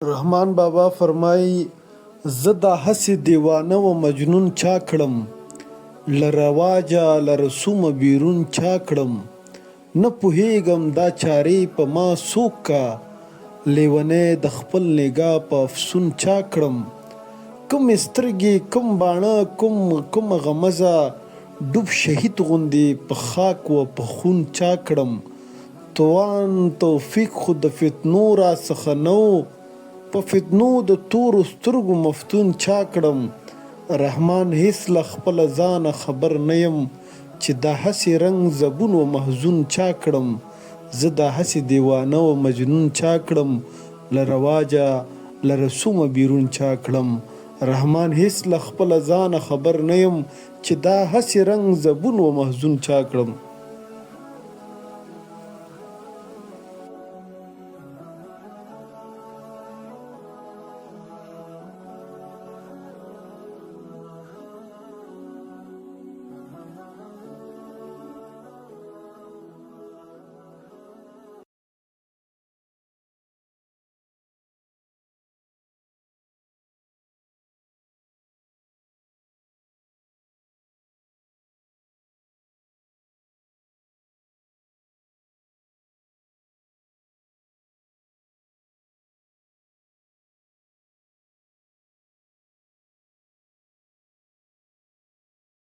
رحمان بابا فرمایي زه دا هسې دیوانه و مجنون چا کړم، له رواجه له رسومه بیرون چا کړم، نه پوهېږم دا چارې په ما څوک کا، لیونی د خپل نګاه په افسون چا کړم، کومې سترګې کوم باڼه کومه غمزه ډوب شهید غوندې په خاک و په خون چا کړم، توان توفیق خو د فتنو راڅخه نه و، په فتنو د تورو سترګو مفتون چا کړم، رحمان هېڅ له خپله ځانه خبر نه یم چې دا هسې رنګ زبون و محزون چا کړم، زه دا هسې دیوانه و مجنون چا کړم، له رواجه له رسومه بیرون چا کړم، رحمان هېڅ له خپله ځانه خبر نه یم چې دا هسې رنګ زبون و محزون چا کړم.